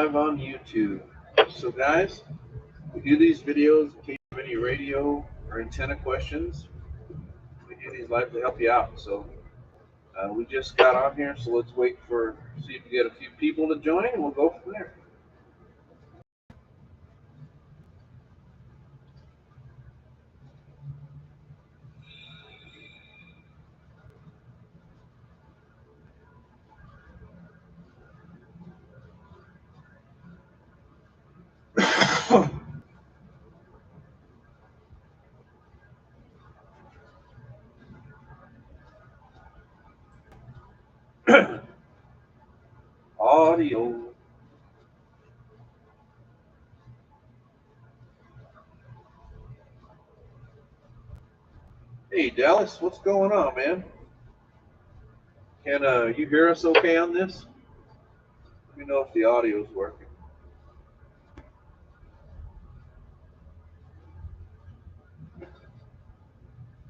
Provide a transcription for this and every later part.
live on YouTube. So guys, we do these videos in case you have any radio or antenna questions. We do these live to help you out. So we just got on here, so let's wait for, see if we get a few people to join, and we'll go from there. Audio. Hey Dallas, what's going on, man? Can you hear us okay on this? Let me know if the audio is working.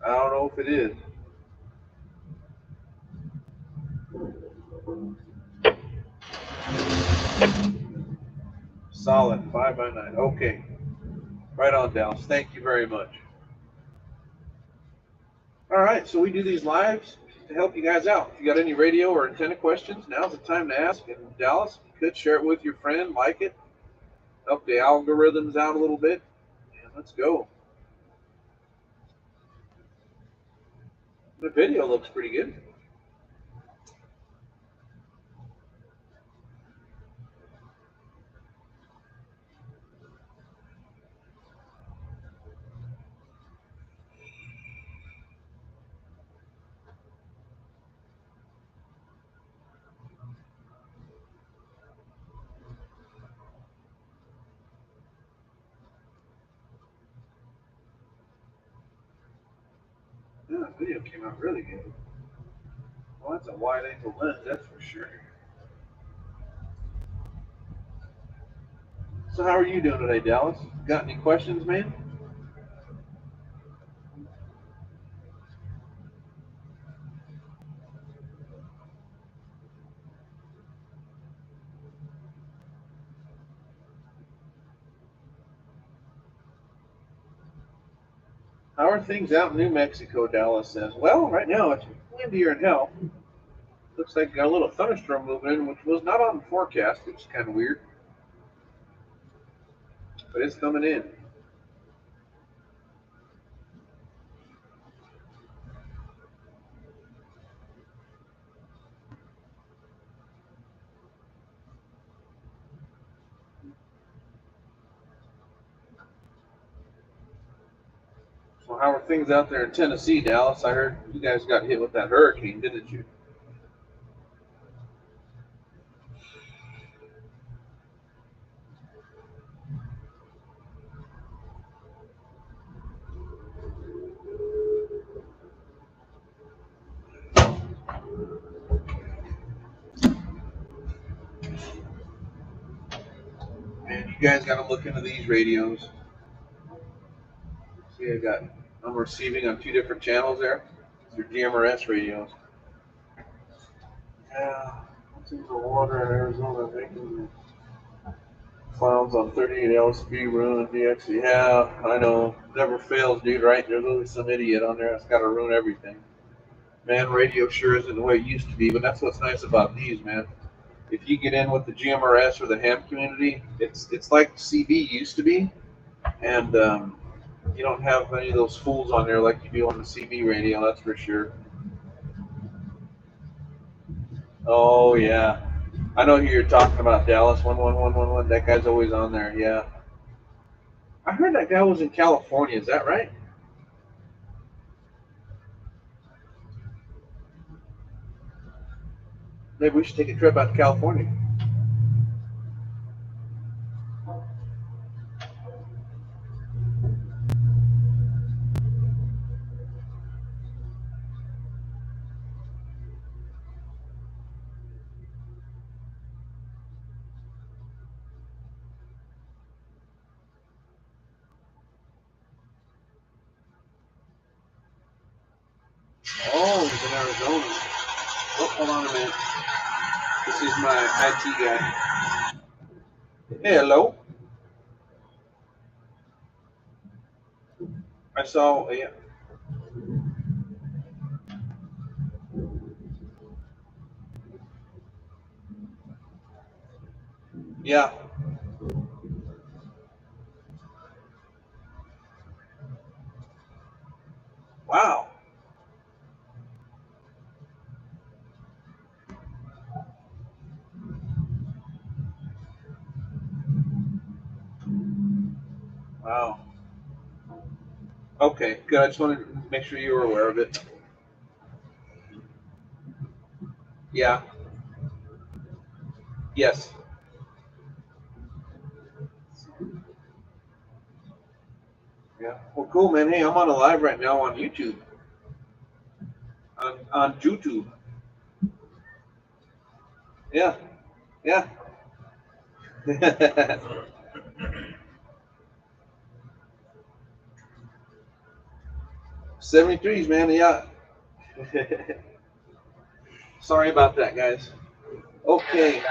I don't know if it is. Solid 5x9. Okay. Right on, Dallas. Thank you very much. All right, so we do these lives to help you guys out. If you got any radio or antenna questions, now's the time to ask. And Dallas, you could share it with your friend, like it, help the algorithms out a little bit, and let's go. The video looks pretty good. Yeah, the video came out really good. Well, that's a wide-angle lens, that's for sure. So how are you doing today, Dallas? Got any questions, man? How are things out in New Mexico, Dallas says? Well, right now it's windier than hell. Looks like got a little thunderstorm moving in, which was not on the forecast, which is kind of weird. But it's coming in. So how are things out there in Tennessee, Dallas? I heard you guys got hit with that hurricane, didn't you? And you guys got to look into these radios. See, I'm receiving on 2 different channels there. These are GMRS radios. Yeah, what's in the water in Arizona making clowns on 38 LSB ruin DX? Yeah, I know. Never fails, dude, right? There's always some idiot on there that's got to ruin everything. Man, radio sure isn't the way it used to be, but that's what's nice about these, man. If you get in with the GMRS or the ham community, it's like CB used to be, and you don't have any of those fools on there like you do on the CB radio, that's for sure. Oh yeah, I know who you're talking about, Dallas 11111. That guy's always on there. Yeah, I heard that guy was in California. Is that right? Maybe we should take a trip out to California. Oh, he's in Arizona. Oh, hold on a minute. This is my IT guy. Hello. I saw. Yeah. Yeah. Wow. Wow. Okay. Good. I just wanted to make sure you were aware of it. Yeah. Yes. Yeah. Well, cool, man. Hey, I'm on a live right now on YouTube. On YouTube. Yeah. Yeah. 73s, man. Yeah. Sorry about that, guys. Okay.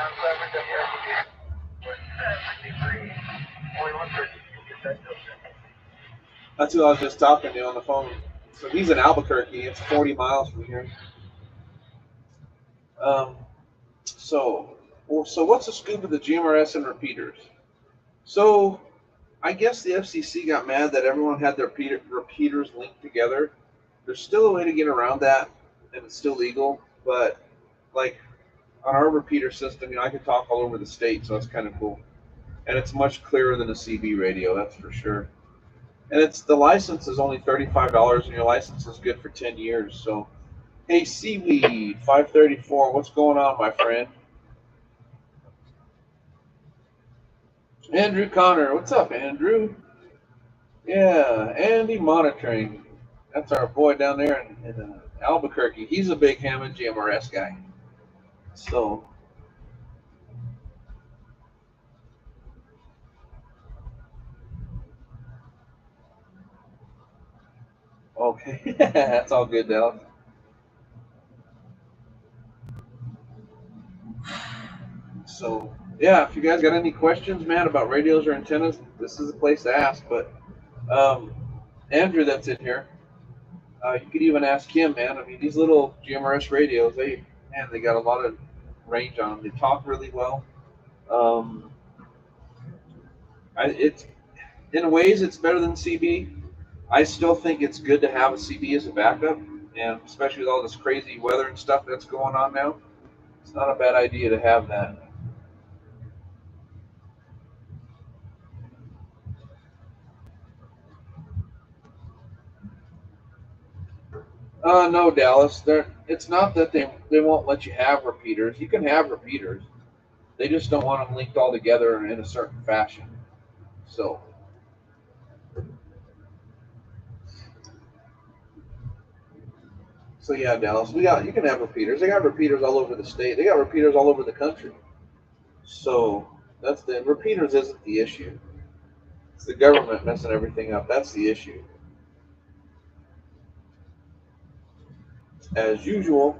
That's who I was just talking to on the phone. So he's in Albuquerque. It's 40 miles from here. Um, so what's the scoop of the GMRS and repeaters? So I guess the FCC got mad that everyone had their repeaters linked together. There's still a way to get around that, and it's still legal. But like on our repeater system, I can talk all over the state, so that's kind of cool. And it's much clearer than a CB radio, that's for sure. And it's the license is only $35, and your license is good for 10 years. So, hey, Seaweed 534, what's going on, my friend? Andrew Connor, what's up, Andrew? Yeah, Andy Monitoring. That's our boy down there in Albuquerque. He's a big Hammond GMRS guy. So, okay, that's all good, Dallas. So, yeah, if you guys got any questions, man, about radios or antennas, this is the place to ask. But um, Andrew, that's in here, you could even ask him, man. I mean, these little GMRS radios, they got a lot of range on them. They talk really well. Um, it's in ways it's better than CB. I still think it's good to have a CB as a backup, and especially with all this crazy weather and stuff that's going on now, it's not a bad idea to have that. No, Dallas. It's not that they won't let you have repeaters. You can have repeaters. They just don't want them linked all together in a certain fashion. So, so yeah, Dallas. You can have repeaters. They got repeaters all over the state. They got repeaters all over the country. So that's the repeaters isn't the issue. It's the government messing everything up. That's the issue. As usual.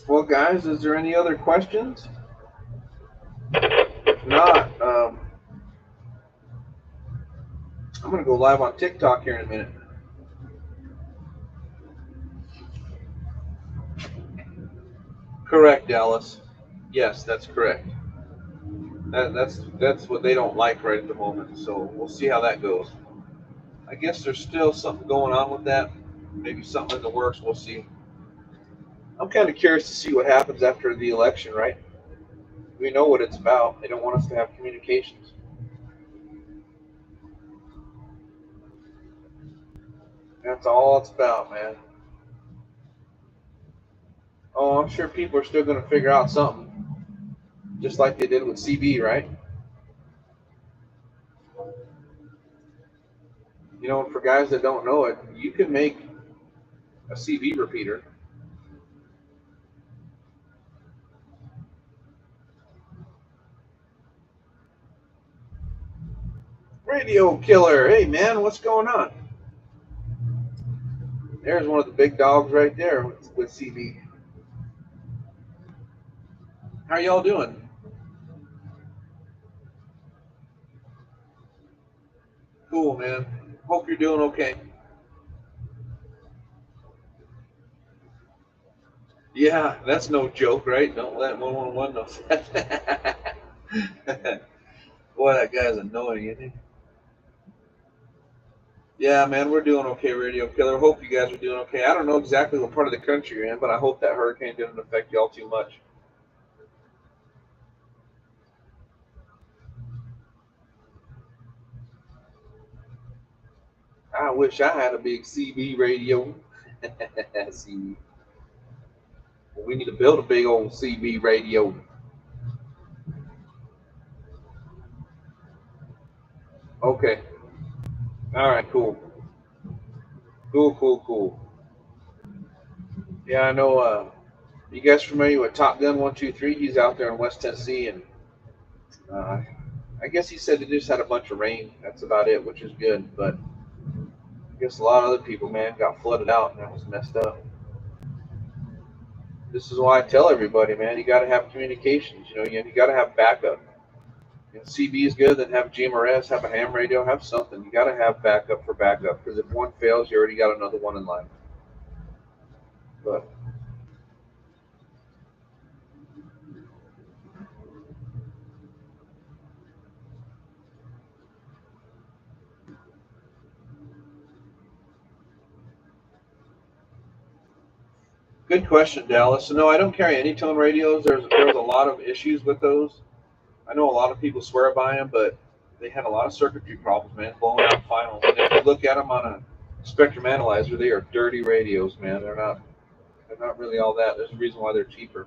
Well, guys, is there any other questions? If not, I'm going to go live on TikTok here in a minute. Correct, Dallas. Yes, that's correct. That's what they don't like right at the moment. So we'll see how that goes. I guess there's still something going on with that. Maybe something in the works. We'll see. I'm kind of curious to see what happens after the election, right? We know what it's about. They don't want us to have communications. That's all it's about, man. Oh, I'm sure people are still going to figure out something, just like they did with CB, right? For guys that don't know it, you can make a CB repeater. Radio Killer. Hey, man, what's going on? There's one of the big dogs right there with CB. How y'all doing? Cool, man. Hope you're doing okay. Yeah, that's no joke, right? Don't let 111 know that. Boy, that guy's annoying, isn't he? Yeah, man, we're doing okay, Radio Killer. Hope you guys are doing okay. I don't know exactly what part of the country you're in, but I hope that hurricane didn't affect y'all too much. I wish I had a big CB radio. CB. We need to build a big old CB radio. Okay. All right. Cool. Cool. Cool. Cool. Yeah, I know. You guys familiar with Top Gun 123? He's out there in West Tennessee, and uh, I guess he said they just had a bunch of rain. That's about it, which is good. But I guess a lot of other people, man, got flooded out, and that was messed up. This is why I tell everybody, man, you got to have communications. You got to have backup. CB is good, then have GMRS, have a ham radio, have something. You got to have backup for backup, because if one fails, you already got another one in line. But good question, Dallas. So no, I don't carry any tone radios. There's a lot of issues with those. I know a lot of people swear by them, but they had a lot of circuitry problems, man, blowing out finals. And if you look at them on a spectrum analyzer, they are dirty radios, man. They're not really all that. There's a reason why they're cheaper.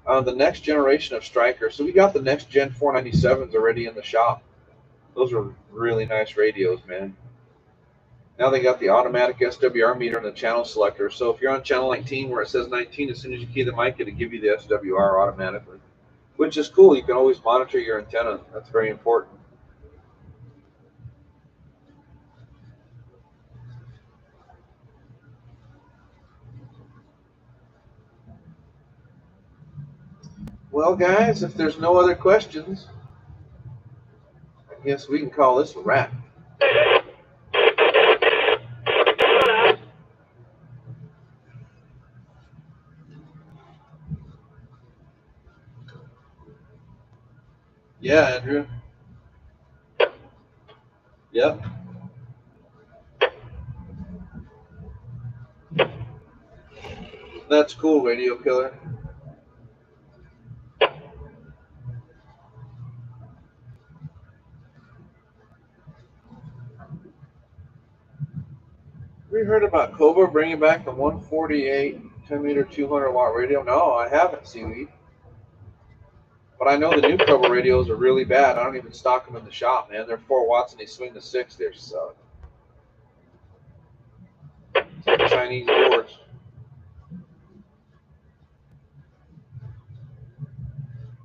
The next generation of Stryker. So we got the next gen 497s already in the shop. Those are really nice radios, man. Now they got the automatic SWR meter and the channel selector. So if you're on channel 19 where it says 19, as soon as you key the mic, it'll give you the SWR automatically, which is cool. You can always monitor your antenna. That's very important. Well, guys, if there's no other questions, I guess we can call this a wrap. Yeah, Andrew. Yep. That's cool, Radio Killer. We heard about Cobra bringing back the 148 10-meter 200-watt radio. No, I haven't, Seaweed. But I know the new Cobra radios are really bad. I don't even stock them in the shop, man. They're 4 watts and they swing to 6. They're suck. It's like Chinese boards.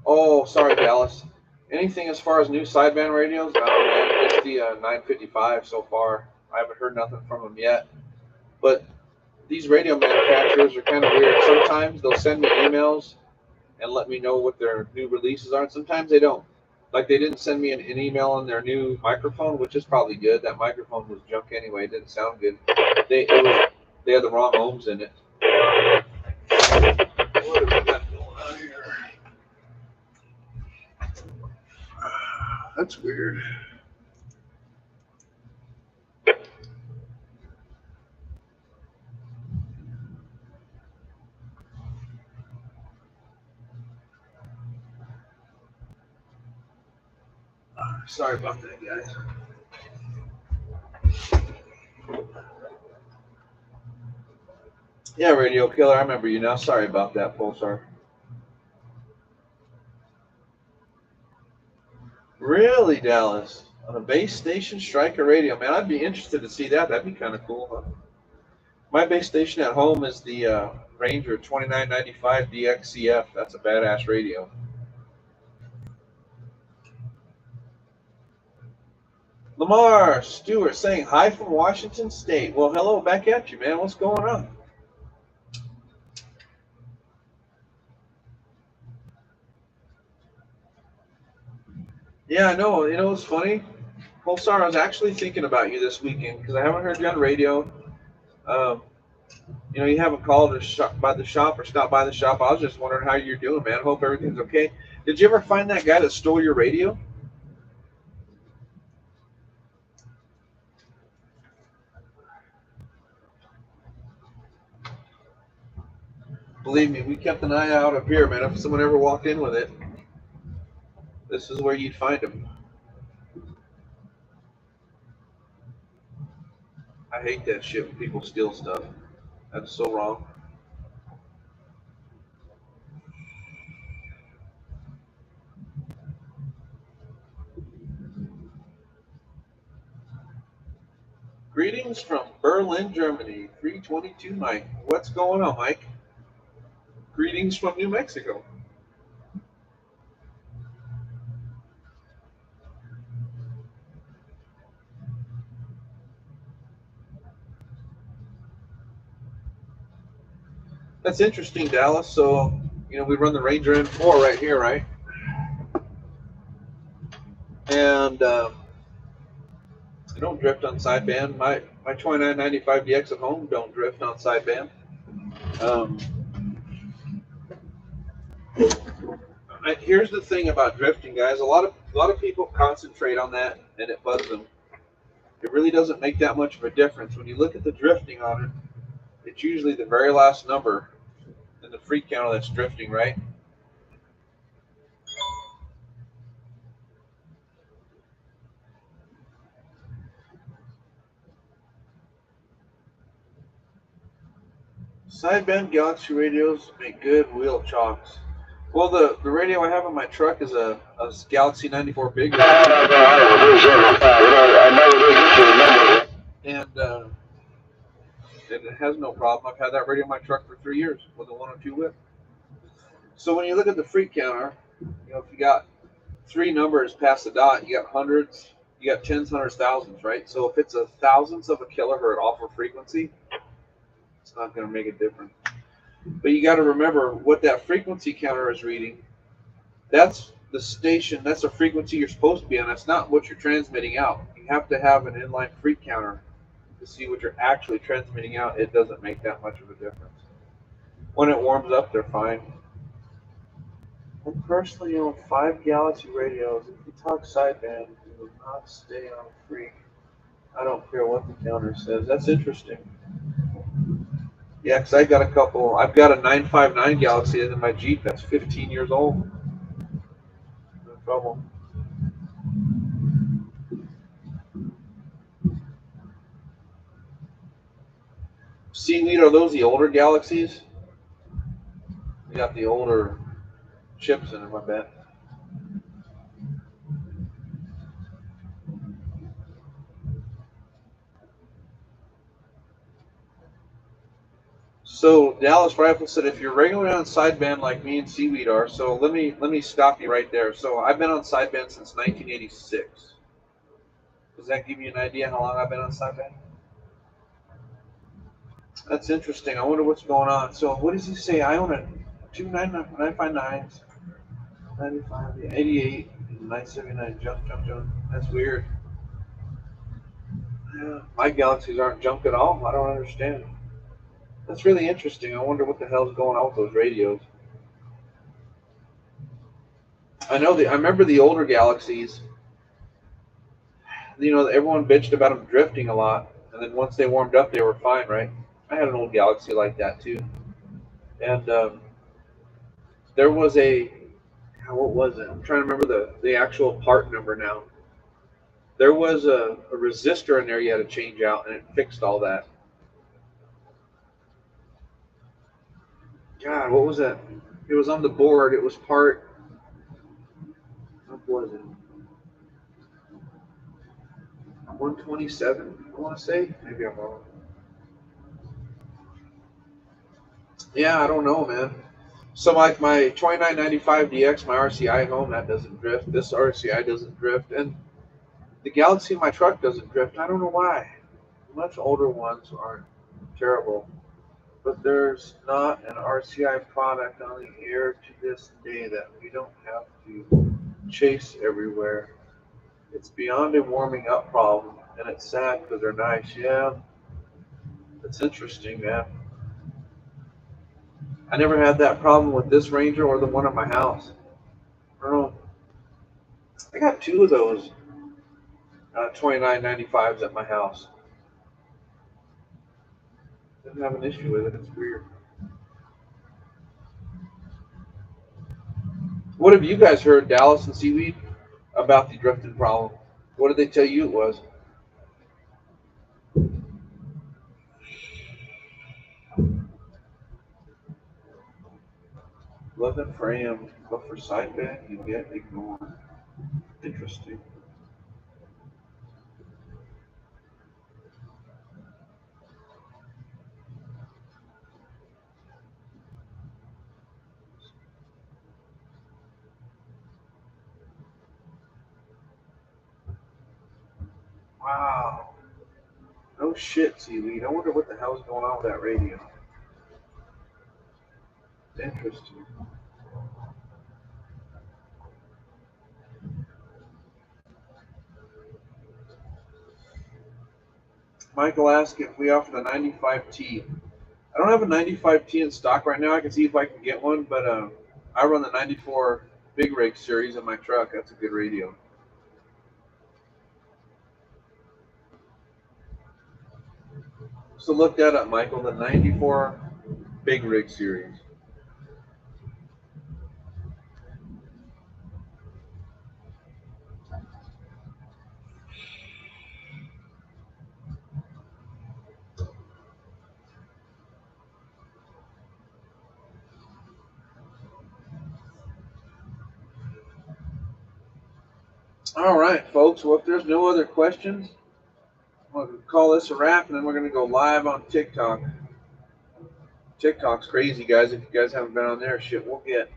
Oh, sorry, Dallas. Anything as far as new sideband radios? No, man. Just the 955 so far. I haven't heard nothing from them yet. But these radio manufacturers are kind of weird. Sometimes they'll send me emails and let me know what their new releases are, and sometimes they don't. Like they didn't send me an email on their new microphone, which is probably good. That microphone was junk anyway. It didn't sound good. They had the wrong ohms in it. What have we got going on here? That's weird. Sorry about that, guys. Yeah, Radio Killer, I remember you now. Sorry about that, Pulsar. Really, Dallas? On a base station Stryker radio? Man, I'd be interested to see that. That'd be kind of cool, huh? My base station at home is the Ranger 2995 DXCF. That's a badass radio. Lamar Stewart saying hi from Washington State. Well, hello back at you, man. What's going on? Yeah, I know. You know what's funny? Pulsar, I was actually thinking about you this weekend because I haven't heard you on radio. Um, you know, you haven't called or stopped by the shop or stopped by the shop. I was just wondering how you're doing, man. Hope everything's okay. Did you ever find that guy that stole your radio? Believe me, we kept an eye out up here, man. If someone ever walked in with it, this is where you'd find him. I hate that shit when people steal stuff. That's so wrong. Greetings from Berlin, Germany. 322 Mike. What's going on, Mike? Greetings from New Mexico. That's interesting, Dallas. So, you know, we run the Ranger M4 right here, right? And I don't drift on sideband. My 2995DX at home don't drift on sideband. Um, Here's the thing about drifting, guys. A lot of people concentrate on that, and it bugs them. It really doesn't make that much of a difference. When you look at the drifting on it, it's usually the very last number in the freak counter that's drifting, right? Sideband Galaxy radios make good wheel chocks. Well, the radio I have in my truck is a Galaxy 94 Big. And it has no problem. I've had that radio in my truck for 3 years with a 102 whip. So when you look at the freak counter, you know, if you got three numbers past the dot, you got hundreds, you got tens, hundreds, thousands, right? So if it's a thousandth of a kilohertz off of frequency, it's not going to make a difference. But you got to remember what that frequency counter is reading. That's the station, that's the frequency you're supposed to be on. That's not what you're transmitting out. You have to have an inline freak counter to see what you're actually transmitting out. It doesn't make that much of a difference. When it warms up, they're fine. I personally own 5 Galaxy radios. If you talk sideband, you will not stay on freak. I don't care what the counter says. That's interesting. Yeah, because I got a couple. I've got a 959 Galaxy in my Jeep that's 15 years old. No trouble. Seaweed, are those the older Galaxies? They got the older chips in them, I bet. So Dallas Rifle said, if you're regularly on sideband like me and Seaweed are, so let me stop you right there. So I've been on sideband since 1986. Does that give you an idea how long I've been on sideband? That's interesting. I wonder what's going on. So what does he say? I own a 959s, 95, 88, 979 jump. That's weird. Yeah, my Galaxies aren't junk at all. I don't understand. That's really interesting. I wonder what the hell's going on with those radios. I remember the older Galaxies. You know, everyone bitched about them drifting a lot, and then once they warmed up, they were fine, right? I had an old Galaxy like that too, and there was what was it? I'm trying to remember the actual part number now. There was a resistor in there you had to change out, and it fixed all that. God, what was that? It was on the board. It was part. What was it? 127. I want to say. Maybe I'm wrong. Yeah, I don't know, man. So my 2995DX, my RCI home, that doesn't drift. This RCI doesn't drift, and The Galaxy in my truck doesn't drift. I don't know why. Much older ones aren't terrible. But there's not an RCI product on the air to this day that we don't have to chase everywhere. It's beyond a warming up problem, and it's sad because they're nice. Yeah, it's interesting, man. I never had that problem with this Ranger or the one at my house. I don't know. I got two of those 2995s at my house. Didn't have an issue with it. It's weird. What have you guys heard, Dallas and Seaweed, about the drifting problem? What did they tell you it was? 11 frame, but for sideband, you get ignored. Interesting. Wow. No shit, Seaweed. I wonder what the hell's going on with that radio. Interesting. Michael asked if we offer the 95T. I don't have a 95T in stock right now. I can see if I can get one, but I run the 94 Big Rig series in my truck. That's a good radio. So look that up, Michael. The 94 Big Rig series. All right, folks. Well, if there's no other questions, I'm going to call this a wrap, and then we're going to go live on TikTok. TikTok's crazy, guys. If you guys haven't been on there, shit, we'll get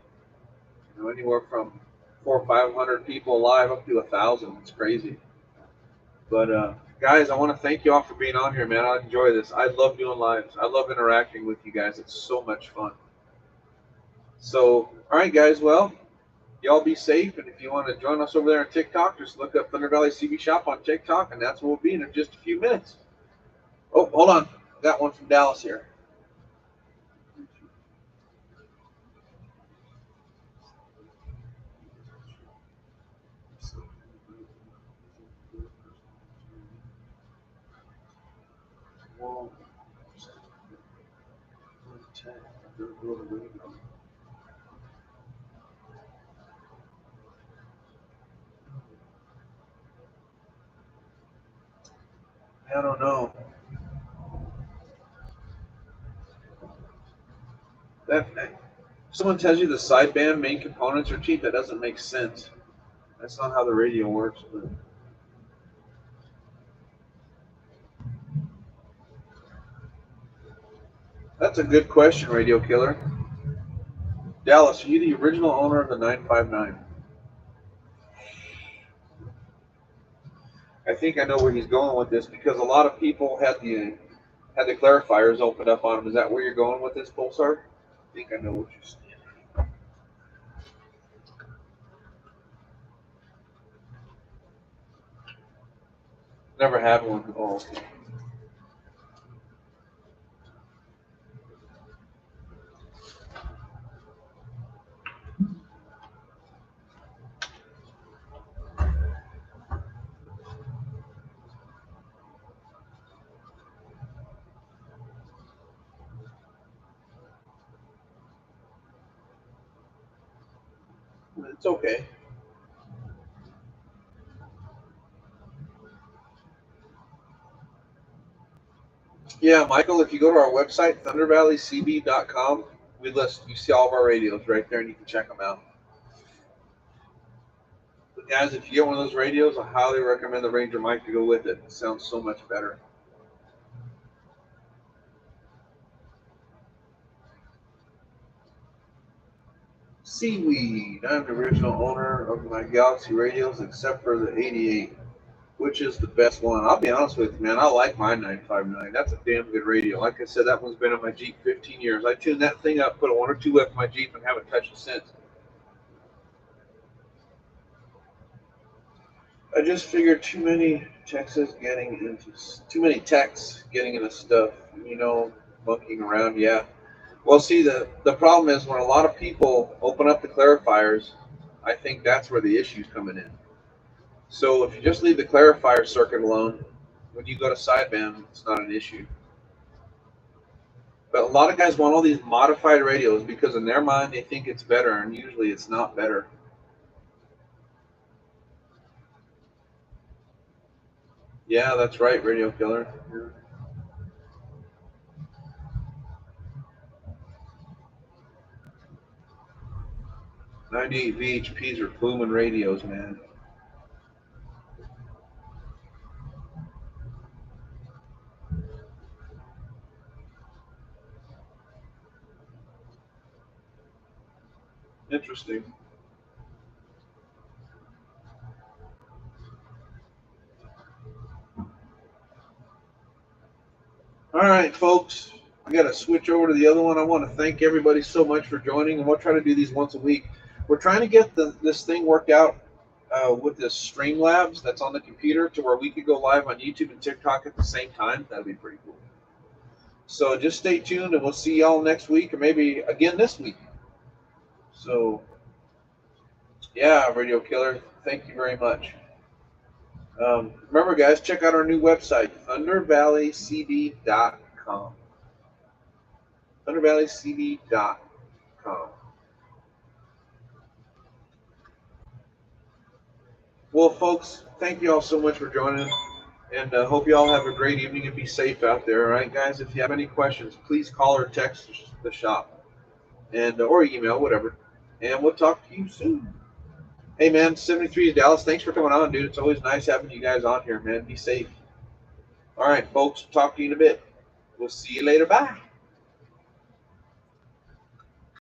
anywhere from 400 or 500 people live up to 1,000. It's crazy. But guys, I want to thank you all for being on here, man. I enjoy this. I love doing lives. I love interacting with you guys. It's so much fun. So, all right, guys. Well, y'all be safe, and if you want to join us over there on TikTok, just look up Thunder Valley CB Shop on TikTok, and that's where we'll be in just a few minutes. Oh, hold on. Got one from Dallas here. I don't know. That someone tells you the sideband main components are cheap. That doesn't make sense. That's not how the radio works. But that's a good question, Radio Killer. Dallas, are you the original owner of the 959? I think I know where he's going with this because a lot of people had the clarifiers opened up on them. Is that where you're going with this, Pulsar? I think I know what you're saying. Never had one. Oh, okay. It's okay. Yeah, Michael, if you go to our website, thundervalleycb.com, you see all of our radios right there, and you can check them out. But guys, if you get one of those radios, I highly recommend the Ranger mic to go with it. It sounds so much better. Seaweed. I'm the original owner of my Galaxy radios, except for the 88. which is the best one. I'll be honest with you, man. I like my 959. That's a damn good radio. Like I said, that one's been in my Jeep 15 years. I tuned that thing up, put a 1 or 2 left in my Jeep, and haven't touched it since. I just figured too many texts getting into stuff, monkeying around. Yeah. Well, see, the problem is when a lot of people open up the clarifiers, I think that's where the issue's coming in. So if you just leave the clarifier circuit alone, when you go to sideband, it's not an issue. But a lot of guys want all these modified radios because in their mind they think it's better, and usually it's not better. Yeah, that's right, Radio Killer. 98 VHPs are booming radios, man. Interesting. All right, folks. I got to switch over to the other one. I want to thank everybody so much for joining, and we'll try to do these once a week. We're trying to get this thing worked out with this Streamlabs that's on the computer to where we could go live on YouTube and TikTok at the same time. That'd be pretty cool. So just stay tuned, and we'll see y'all next week, or maybe again this week. So, yeah, Radio Killer, thank you very much. Remember, guys, check out our new website, ThunderValleyCB.com. ThunderValleyCB.com. Well, folks, thank you all so much for joining, and hope you all have a great evening and be safe out there. All right, guys, if you have any questions, please call or text the shop, and or email, whatever, and we'll talk to you soon. Hey, man, 73 is Dallas. Thanks for coming on, dude. It's always nice having you guys on here, man. Be safe. All right, folks, talk to you in a bit. We'll see you later. Bye.